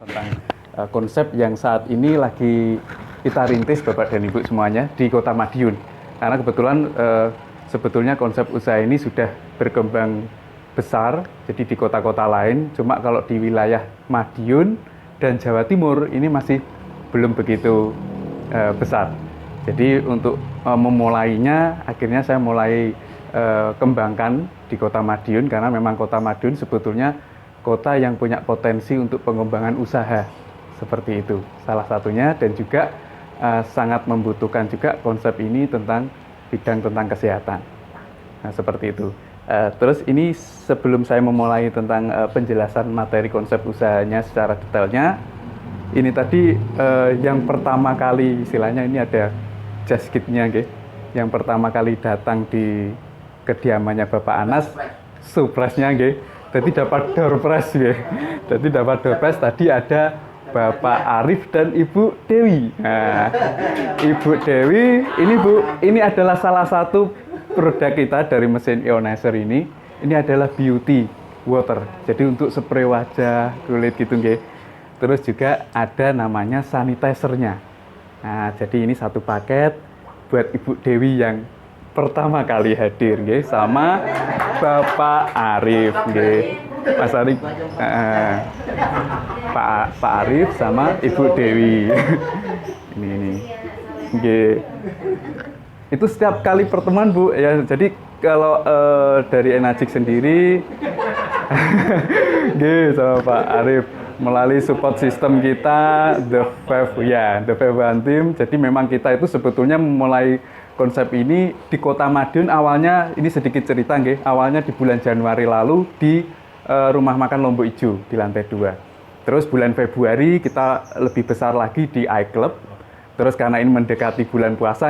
tentang konsep yang saat ini lagi kita rintis Bapak dan Ibu semuanya di Kota Madiun. Karena kebetulan sebetulnya konsep usaha ini sudah berkembang besar, jadi di kota-kota lain. Cuma kalau di wilayah Madiun dan Jawa Timur ini masih belum begitu besar. Jadi untuk memulainya, akhirnya saya mulai kembangkan di Kota Madiun, karena memang Kota Madiun sebetulnya kota yang punya potensi untuk pengembangan usaha seperti itu salah satunya, dan juga sangat membutuhkan juga konsep ini tentang bidang tentang kesehatan. Nah, seperti itu. Terus ini sebelum saya memulai tentang penjelasan materi konsep usahanya secara detailnya, ini tadi yang pertama kali istilahnya ini ada just kitnya, yang pertama kali datang di kediamannya Bapak Anas, surprise-nya, jadi dapat door prize, jadi dapat door prize. Tadi ada Bapak Arif dan Ibu Dewi. Nah, Ibu Dewi ini ini adalah salah satu produk kita dari mesin ionizer ini. Ini adalah beauty water, jadi untuk spray wajah, kulit gitu, Terus juga ada namanya sanitizer-nya. Nah, jadi ini satu paket buat Ibu Dewi yang pertama kali hadir, sama Bapak Arif, Mas Arif, Pak Arif sama Ibu Dewi. ini, Itu setiap kali pertemuan, Bu, ya. Jadi kalau dari Enagic sendiri, sama Pak Arif, melalui support system kita, The Five One Team. Jadi memang kita itu sebetulnya mulai konsep ini di Kota Madiun awalnya, ini sedikit cerita, awalnya di bulan Januari lalu di Rumah Makan Lombok Ijo di lantai 2. Terus bulan Februari kita lebih besar lagi di iClub. Terus karena ini mendekati bulan puasa,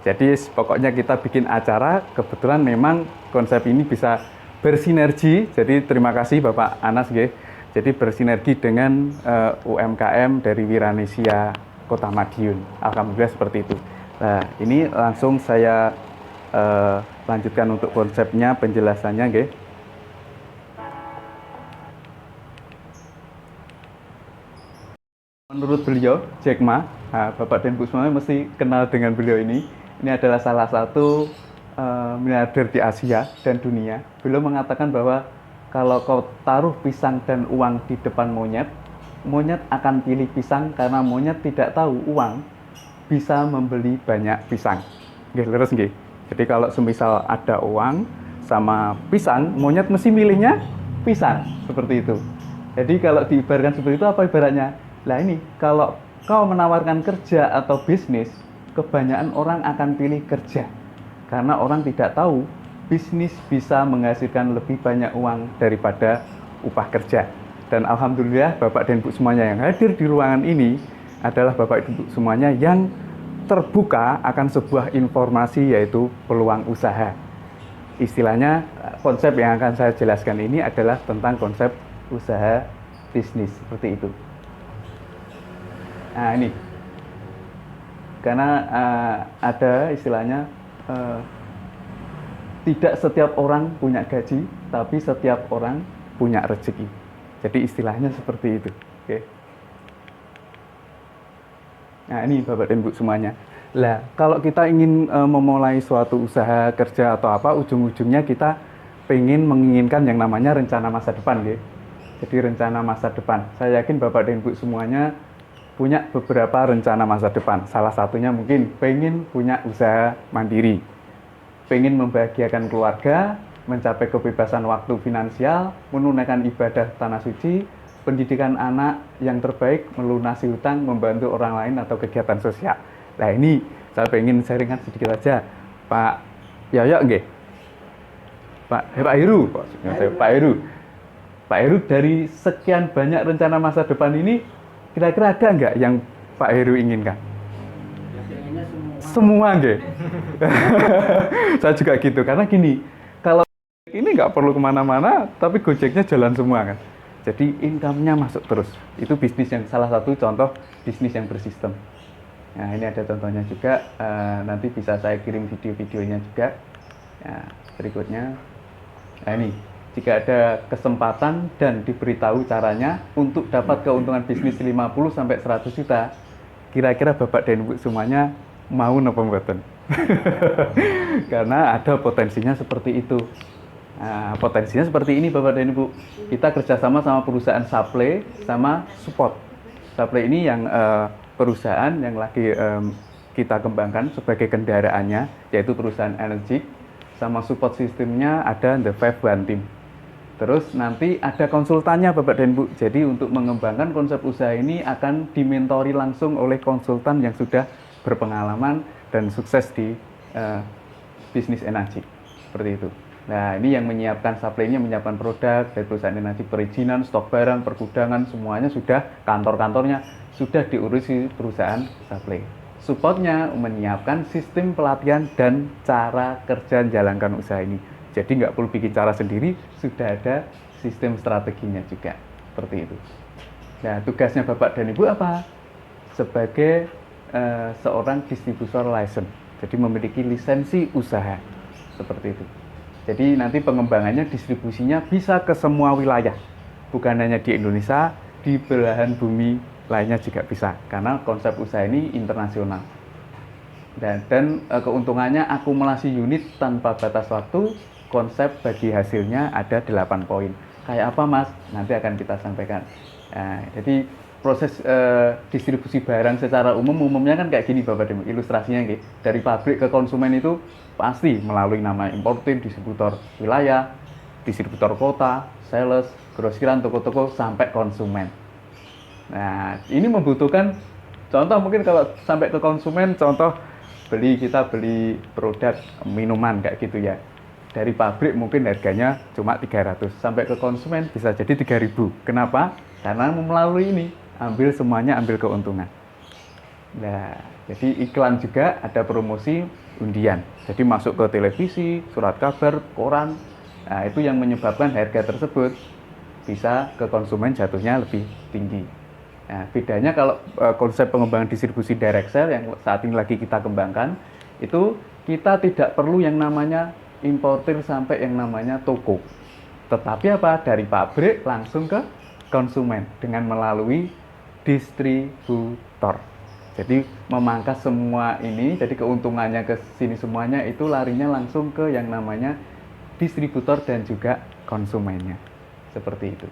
jadi pokoknya kita bikin acara. Kebetulan memang konsep ini bisa bersinergi. Jadi terima kasih Bapak Anas, Jadi bersinergi dengan UMKM dari Wiranesia Kota Madiun. Alhamdulillah seperti itu. Nah, ini langsung saya lanjutkan untuk konsepnya, penjelasannya, Menurut beliau, Jack Ma, Bapak dan Ibu semuanya mesti kenal dengan beliau ini. Ini adalah salah satu miliarder di Asia dan dunia. Beliau mengatakan bahwa kalau kau taruh pisang dan uang di depan monyet, monyet akan pilih pisang karena monyet tidak tahu uang bisa membeli banyak pisang. Terus, Jadi kalau semisal ada uang sama pisang, monyet mesti milihnya pisang, seperti itu. Jadi kalau diibaratkan seperti itu, apa ibaratnya? Nah ini, kalau kau menawarkan kerja atau bisnis, kebanyakan orang akan pilih kerja. Karena orang tidak tahu bisnis bisa menghasilkan lebih banyak uang daripada upah kerja. Dan alhamdulillah Bapak dan Ibu semuanya yang hadir di ruangan ini adalah Bapak Ibu semuanya yang terbuka akan sebuah informasi, yaitu peluang usaha. Istilahnya, konsep yang akan saya jelaskan ini adalah tentang konsep usaha bisnis, seperti itu. Nah ini, karena ada istilahnya, tidak setiap orang punya gaji, tapi setiap orang punya rezeki. Jadi istilahnya seperti itu. Nah ini Bapak dan Ibu semuanya. Lah, kalau kita ingin memulai suatu usaha kerja atau apa, ujung-ujungnya kita menginginkan yang namanya rencana masa depan, Jadi rencana masa depan. Saya yakin Bapak dan Ibu semuanya punya beberapa rencana masa depan. Salah satunya mungkin pengen punya usaha mandiri, pengen membahagiakan keluarga, mencapai kebebasan waktu finansial, menunaikan ibadah tanah suci, pendidikan anak yang terbaik, melunasi hutang, membantu orang lain atau kegiatan sosial. Nah ini saya pengen sharingkan sedikit aja, Pak Yoyo, Pak Heru, Pak Heru, dari sekian banyak rencana masa depan ini, kira-kira ada nggak yang Pak Heru inginkan? Semua, Saya juga gitu, karena gini, kalau ini nggak perlu kemana-mana, tapi Gojeknya jalan semua, kan. Jadi income-nya masuk terus. Itu bisnis yang salah satu contoh bisnis yang bersistem. Nah ini ada contohnya juga, nanti bisa saya kirim video-videonya juga. Nah, berikutnya, nah ini Jika ada kesempatan dan diberitahu caranya untuk dapat keuntungan bisnis 50 sampai 100 juta, kira-kira Bapak dan Ibu semuanya mau napa mboten? Karena ada potensinya seperti itu. Nah, potensinya seperti ini Bapak dan Ibu. Kita kerjasama sama perusahaan supply sama support. Supply ini yang perusahaan yang lagi kita kembangkan sebagai kendaraannya, yaitu perusahaan energi. Sama support sistemnya ada The 5 Team. Terus nanti ada konsultannya Bapak dan Ibu. Jadi untuk mengembangkan konsep usaha ini akan dimentori langsung oleh konsultan yang sudah berpengalaman dan sukses di bisnis energi. Seperti itu. Nah, ini yang menyiapkan supply-nya, menyiapkan produk dari perusahaan energi, perizinan, stok barang, pergudangan, semuanya sudah, kantor-kantornya sudah diurusi perusahaan supply. Supportnya menyiapkan sistem pelatihan dan cara kerja menjalankan usaha ini. Jadi nggak perlu bikin cara sendiri, sudah ada sistem strateginya juga. Seperti itu. Nah, tugasnya Bapak dan Ibu apa? Sebagai seorang distributor license. Jadi memiliki lisensi usaha. Seperti itu. Jadi nanti pengembangannya, distribusinya bisa ke semua wilayah. Bukan hanya di Indonesia, di belahan bumi lainnya juga bisa. Karena konsep usaha ini internasional. Dan keuntungannya akumulasi unit tanpa batas waktu, konsep bagi hasilnya ada 8 poin. Kayak apa Mas? Nanti akan kita sampaikan. Nah, jadi proses distribusi barang secara umumnya kan kayak gini Bapak Demo. Ilustrasinya gitu. Dari pabrik ke konsumen itu pasti melalui nama importir, distributor wilayah, distributor kota, sales, grosiran, toko-toko sampai konsumen. Nah, ini membutuhkan contoh mungkin kalau sampai ke konsumen, contoh kita beli produk minuman kayak gitu ya. Dari pabrik mungkin harganya cuma 300, sampai ke konsumen bisa jadi 3.000. Kenapa? Karena melalui ini semuanya ambil keuntungan. Nah, jadi iklan juga ada promosi undian. Jadi masuk ke televisi, surat kabar, koran. Nah, itu yang menyebabkan harga tersebut bisa ke konsumen jatuhnya lebih tinggi. Nah, bedanya kalau konsep pengembangan distribusi direct sale yang saat ini lagi kita kembangkan, itu kita tidak perlu yang namanya importir sampai yang namanya toko. Tetapi apa? Dari pabrik langsung ke konsumen dengan melalui distributor. Jadi memangkas semua ini, jadi keuntungannya ke sini semuanya itu larinya langsung ke yang namanya distributor dan juga konsumennya. Seperti itu.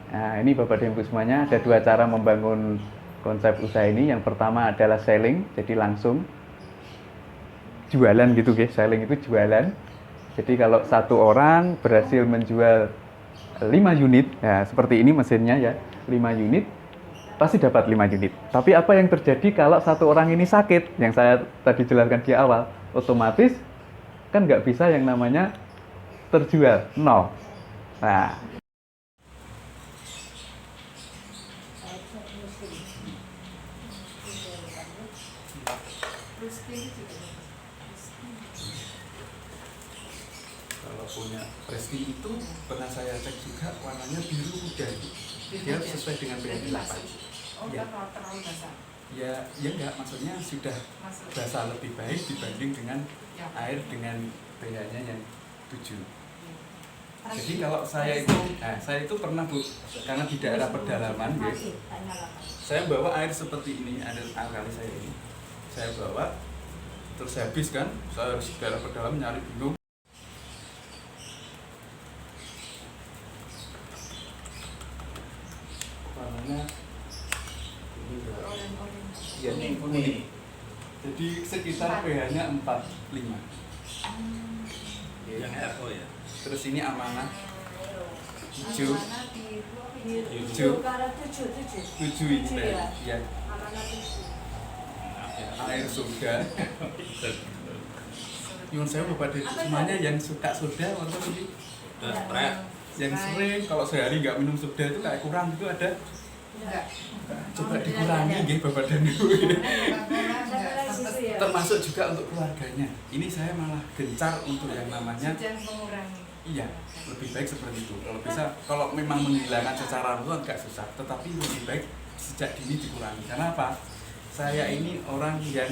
Nah, ini Bapak dan Ibu semuanya ada 2 cara membangun konsep usaha ini. Yang pertama adalah selling, jadi langsung jualan gitu guys. Selling itu jualan. Jadi kalau satu orang berhasil menjual 5 unit, ya seperti ini mesinnya ya, 5 unit, pasti dapat 5 unit. Tapi apa yang terjadi kalau satu orang ini sakit, yang saya tadi jelaskan di awal, otomatis kan nggak bisa yang namanya terjual, 0. Nah, kalau punya Presti itu pernah saya cek juga warnanya biru muda, dia sesuai dengan pH 8. Oh, ya. Terlalu basah? Ya enggak, maksudnya sudah basah lebih baik dibanding dengan ya. Air dengan pH-nya yang 7. Jadi kalau saya itu pernah Bu, karena di daerah pedalaman ya, saya bawa air seperti ini, ada alkali saya ini, saya bawa, terus habis kan, saya harus di daerah pedalaman nyari bingung. Warnanya ya, ini kuning. Jadi sekitar pH-nya 4,5. Yang RO ya. Terus ini amanah hijau. 7 ini ya. Air soda. Nyuwun saya Bapak Dede semuanya yang suka soda wonten iki. Yang sering kalau sehari nggak minum soda itu kayak kurang gitu ada. Coba dikurangi nggih Bapak dan Ibu. Termasuk juga untuk keluarganya. Ini saya malah gencar untuk yang namanya iya, lebih baik seperti itu. Kalau bisa, kalau memang menghilangkan secara langsung agak susah, tetapi lebih baik sejak dini dikurangi. Karena apa? Saya ini orang yang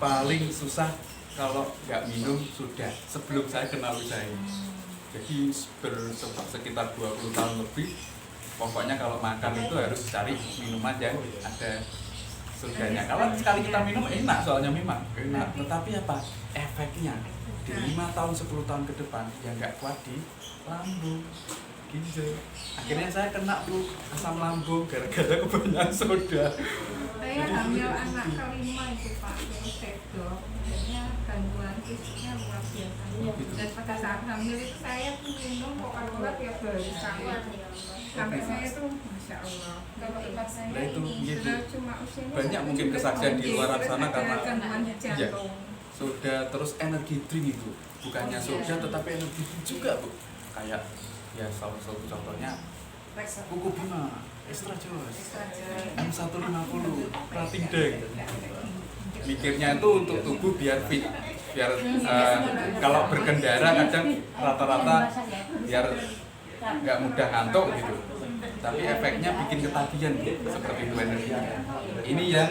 paling susah kalau nggak minum sudah sebelum saya kenal usaha ini. Jadi sekitar 20 tahun lebih, pokoknya kalau makan itu harus cari minuman yang ada surganya. Kalau sekali kita minum enak, soalnya memang enak, tetapi apa efeknya di 5 tahun 10 tahun ke depan yang nggak kuat di lambung gitu. Akhirnya saya kena tuh asam lambung gara-gara kebanyakan soda. Saya hamil anak kelima itu Pak, terus sedok, akhirnya gangguan fisiknya luar biasa. Dan pada saat hamil itu saya minum Coca-Cola tiap hari sampai saya tuh Masya Allah. Kalau ibu saya Nah, itu gitu. cuma usianya Banyak mungkin kesaksian di luar sana karena gangguan iya, jantung. soda terus energi drink itu bukannya soda tetapi energi drink juga Bu. Kayak ya salah satu contohnya Kuku Bima, Extra Joss, M150, Rating Deng. Mikirnya itu untuk tubuh biar fit, biar kalau berkendara kadang rata-rata biar nggak mudah ngantuk gitu. Tapi efeknya bikin ketagihan seperti itu energinya. Ini yang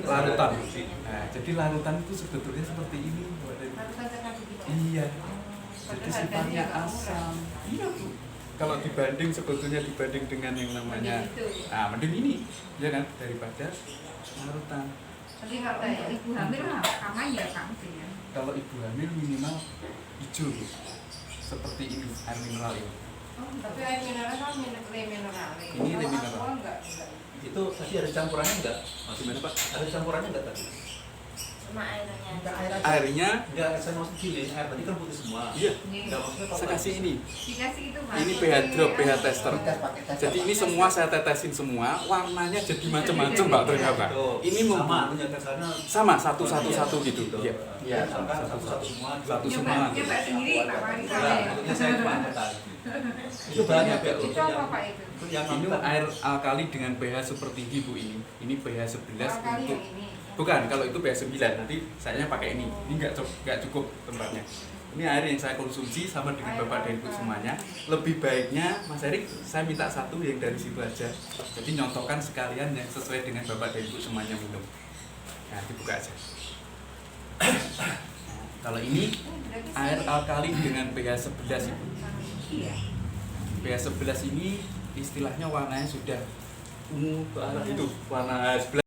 larutan. Nah, jadi larutan itu sebetulnya seperti ini. Iya. Jadi sifatnya asam. Iya Bu. Kalau dibanding dengan yang namanya, mending ini, ya kan, daripada larutan. Tapi kalau ibu hamil aman ya Kang ya. Kalau ibu hamil minimal hijau Bu. Seperti ini air mineral ini. Oh, tapi air mineral kan mineral. Ini mineral. Enggak. Itu tadi ada campurannya enggak? Gimana Pak? Ada campurannya enggak tadi? Cuma airnya. Enggak air aja. Airnya Enggak, saya maksud gini, air tadi kan putih semua. iya. Enggak maksudnya kalau Saya kasih ini. Dikasih itu Pak. Ini pH drop, pH tester. Tes pakai tes. Jadi ini semua saya tetesin semua, warnanya jadi macam-macam Pak ternyata. Ini sama punya tesannya sama satu gitu. Iya. Iya, satu semua. Satu Nyoba semua. nyoba sendiri Pak Wali Enggak, saya. maksudnya saya cuma tadi. Itu banyak ya. Itu apa Pak itu? Itu yang Ini air alkali dengan pH sepertinggi Bu ini. Ini pH 11 Alkali untuk yang ini. bukan, kalau itu pH 9 nanti saya pakai ini. Ini nggak cukup tempatnya. Ini air yang saya konsumsi sama dengan Bapak dan Ibu semuanya. Lebih baiknya Mas Erik saya minta satu yang dari situ aja. Jadi nyontohkan sekalian yang sesuai dengan Bapak dan Ibu semuanya minum. Nah, dibuka aja. Nah, kalau ini air alkali dengan pH 11 Ibu. Iya. pH 11 ini istilahnya warnanya sudah ungu ke arah itu, warna 11.